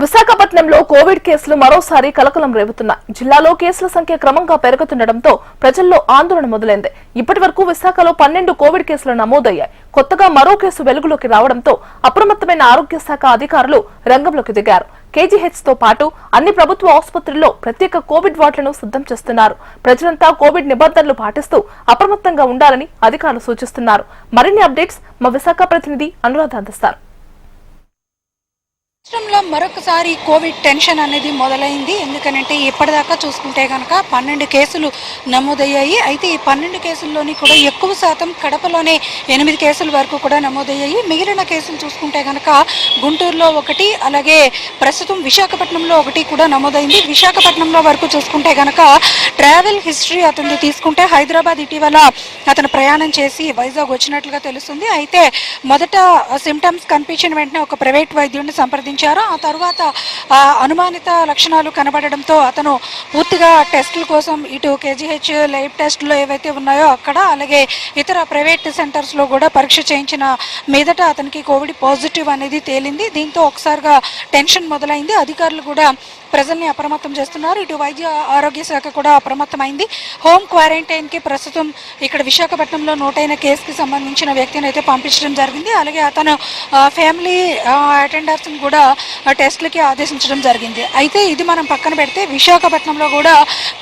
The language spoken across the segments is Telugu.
విశాఖపట్నంలో కోవిడ్ కేసులు మరోసారి కలకలం రేపుతున్నాయి. జిల్లాలో కేసుల సంఖ్య క్రమంగా పెరుగుతుండటంతో ప్రజల్లో ఆందోళన మొదలైంది. ఇప్పటి వరకు విశాఖలో 12 కోవిడ్ కేసులు నమోదయ్యాయి. కొత్తగా మరో కేసు వెలుగులోకి రావడంతో అప్రమత్తమైన ఆరోగ్య శాఖ అధికారులు రంగంలోకి దిగారు. కేజీహెచ్ తో పాటు అన్ని ప్రభుత్వ ఆసుపత్రుల్లో ప్రత్యేక కోవిడ్ వార్డులను సిద్ధం చేస్తున్నారు. ప్రజలంతా కోవిడ్ నిబంధనలు పాటిస్తూ అప్రమత్తంగా ఉండాలని అధికారులు సూచిస్తున్నారు. మరిన్ని అప్డేట్స్ మా విశాఖ ప్రతినిధి అనురాధ అందిస్తారు. రాష్ట్రంలో మరొకసారి కోవిడ్ టెన్షన్ అనేది మొదలైంది. ఎందుకంటే ఇప్పటిదాకా చూసుకుంటే కనుక 12 కేసులు నమోదయ్యాయి. అయితే ఈ 12 కేసుల్లోని కూడా ఎక్కువ శాతం కడపలోనే 8 కేసుల వరకు కూడా నమోదయ్యాయి. మిగిలిన కేసులు చూసుకుంటే కనుక గుంటూరులో 1, అలాగే ప్రస్తుతం విశాఖపట్నంలో 1 కూడా నమోదైంది. విశాఖపట్నంలో వరకు చూసుకుంటే కనుక ట్రావెల్ హిస్టరీ అతను తీసుకుంటే హైదరాబాద్ ఇటీవల అతను ప్రయాణం చేసి వైజాగ్ వచ్చినట్లుగా తెలుస్తుంది. అయితే మొదట సిమ్టమ్స్ కనిపించిన వెంటనే ఒక ప్రైవేట్ వైద్యుడిని సంప్రదించారు. ఆ తర్వాత అనుమానిత లక్షణాలు కనబడడంతో అతను పూర్తిగా టెస్టుల కోసం ఇటు కేజీహెచ్ లైవ్ టెస్టులు ఏవైతే ఉన్నాయో అక్కడ, అలాగే ఇతర ప్రైవేట్ సెంటర్స్లో కూడా పరీక్ష చేయించిన మీదట అతనికి కోవిడ్ పాజిటివ్ అనేది తేలింది. దీంతో ఒకసారిగా టెన్షన్ మొదలైంది. అధికారులు కూడా ప్రజల్ని అప్రమత్తం చేస్తున్నారు. ఇటు వైద్య ఆరోగ్య శాఖ కూడా అప్రమత్తమైంది. హోమ్ క్వారంటైన్కి ప్రస్తుతం ఇక్కడ విశాఖపట్నంలో నోటైన కేసుకి సంబంధించిన వ్యక్తిని అయితే పంపించడం జరిగింది. అలాగే అతను ఫ్యామిలీ అటెండర్స్ని కూడా టెస్టులకి ఆదేశించడం జరిగింది. అయితే ఇది మనం పక్కన పెడితే విశాఖపట్నంలో కూడా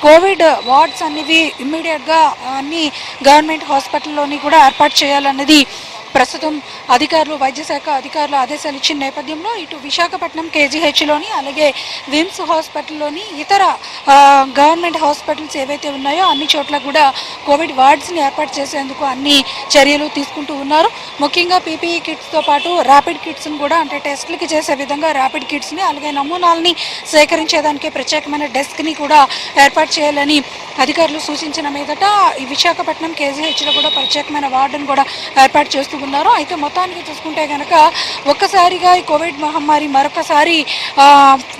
కోవిడ్ వార్డ్స్ అనేవి ఇమ్మీడియట్గా అన్ని గవర్నమెంట్ హాస్పిటల్లోని కూడా ఏర్పాటు చేయాలన్నది ప్రస్తుతం అధికారులు, వైద్య శాఖ అధికారులు ఆదేశాలు ఇచ్చిన నేపథ్యంలో ఇటు విశాఖపట్నం కేజీహెచ్లోని, అలాగే విమ్స్ హాస్పిటల్లోని, ఇతర గవర్నమెంట్ హాస్పిటల్స్ ఏవైతే ఉన్నాయో అన్ని చోట్ల కూడా కోవిడ్ వార్డ్స్ని ఏర్పాటు చేసేందుకు అన్ని చర్యలు తీసుకుంటూ ఉన్నారు. ముఖ్యంగా పీపీఈ కిట్స్తో పాటు ర్యాపిడ్ కిట్స్ని కూడా, అంటే టెస్టులకి చేసే విధంగా ర్యాపిడ్ కిట్స్ని, అలాగే నమూనాలని సేకరించేదానికి ప్రత్యేకమైన డెస్క్ని కూడా ఏర్పాటు చేయాలని అధికారులు సూచించిన మీదట ఈ విశాఖపట్నం కేజీహెచ్లో కూడా ప్రత్యేకమైన వార్డును కూడా ఏర్పాటు చేస్తూ ఉన్నారు. అయితే మొత్తానికి చూసుకుంటే కనుక ఒక్కసారిగా ఈ కోవిడ్ మహమ్మారి మరొకసారి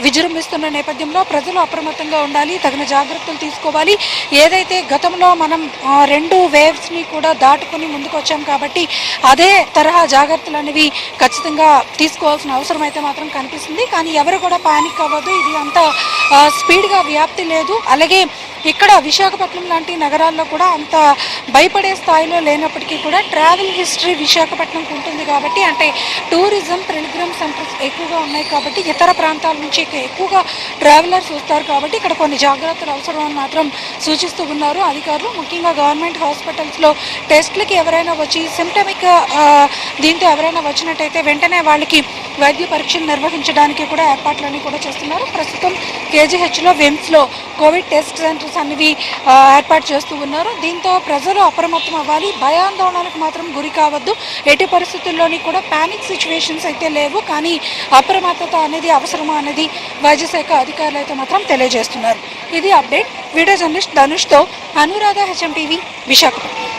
విజృంభిస్తున్న నేపథ్యంలో ప్రజలు అప్రమత్తంగా ఉండాలి, తగిన జాగ్రత్తలు తీసుకోవాలి. ఏదైతే గతంలో మనం 2 వేవ్స్ని కూడా దాటుకుని ముందుకు వచ్చాం కాబట్టి అదే తరహా జాగ్రత్తలు అనేవి ఖచ్చితంగా తీసుకోవాల్సిన అవసరం అయితే మాత్రం కనిపిస్తుంది. కానీ ఎవరు కూడా పానిక్ అవ్వదు. ఇది అంత స్పీడ్గా వ్యాప్తి లేదు. అలాగే ఇక్కడ విశాఖపట్నం లాంటి నగరాల్లో కూడా అంత భయపడే స్థాయిలో లేనప్పటికీ కూడా ట్రావెల్ హిస్టరీ విశాఖపట్నంకి ఉంటుంది కాబట్టి, అంటే టూరిజం పిల్గ్రిమ్ సెంటర్స్ ఎక్కువగా ఉన్నాయి కాబట్టి ఇతర ప్రాంతాల నుంచి ఎక్కువగా ట్రావెలర్స్ వస్తారు కాబట్టి ఇక్కడ కొన్ని జాగ్రత్తలు అవసరం అని మాత్రం సూచిస్తూ ఉన్నారు అధికారులు. ముఖ్యంగా గవర్నమెంట్ హాస్పిటల్స్లో టెస్టులకి ఎవరైనా వచ్చి సిమ్టమిక్ దీంతో ఎవరైనా వచ్చినట్టయితే వెంటనే వాళ్ళకి వైద్య పరీక్షలు నిర్వహించడానికి కూడా ఏర్పాట్లన్నీ కూడా చేస్తున్నారు. ప్రస్తుతం కేజీహెచ్లో, విమ్స్లో కోవిడ్ టెస్ట్ సెంటర్స్ అనేవి ఏర్పాటు చేస్తూ ఉన్నారు. దీంతో ప్రజలు అప్రమత్తం అవ్వాలి, భయాందోళనలకు మాత్రం గురి కావద్దు. ఎట్టి పరిస్థితుల్లోని కూడా పానిక్ సిచ్యువేషన్స్ అయితే లేవు, కానీ అప్రమత్తత అనేది అవసరమా అనేది వైద్య శాఖ అధికారులు అయితే మాత్రం తెలియజేస్తున్నారు. ఇది అప్డేట్. వీడియో జర్నలిస్ట్ ధనుష్తో అనురాధ, HM టీవీ, విశాఖపట్నం.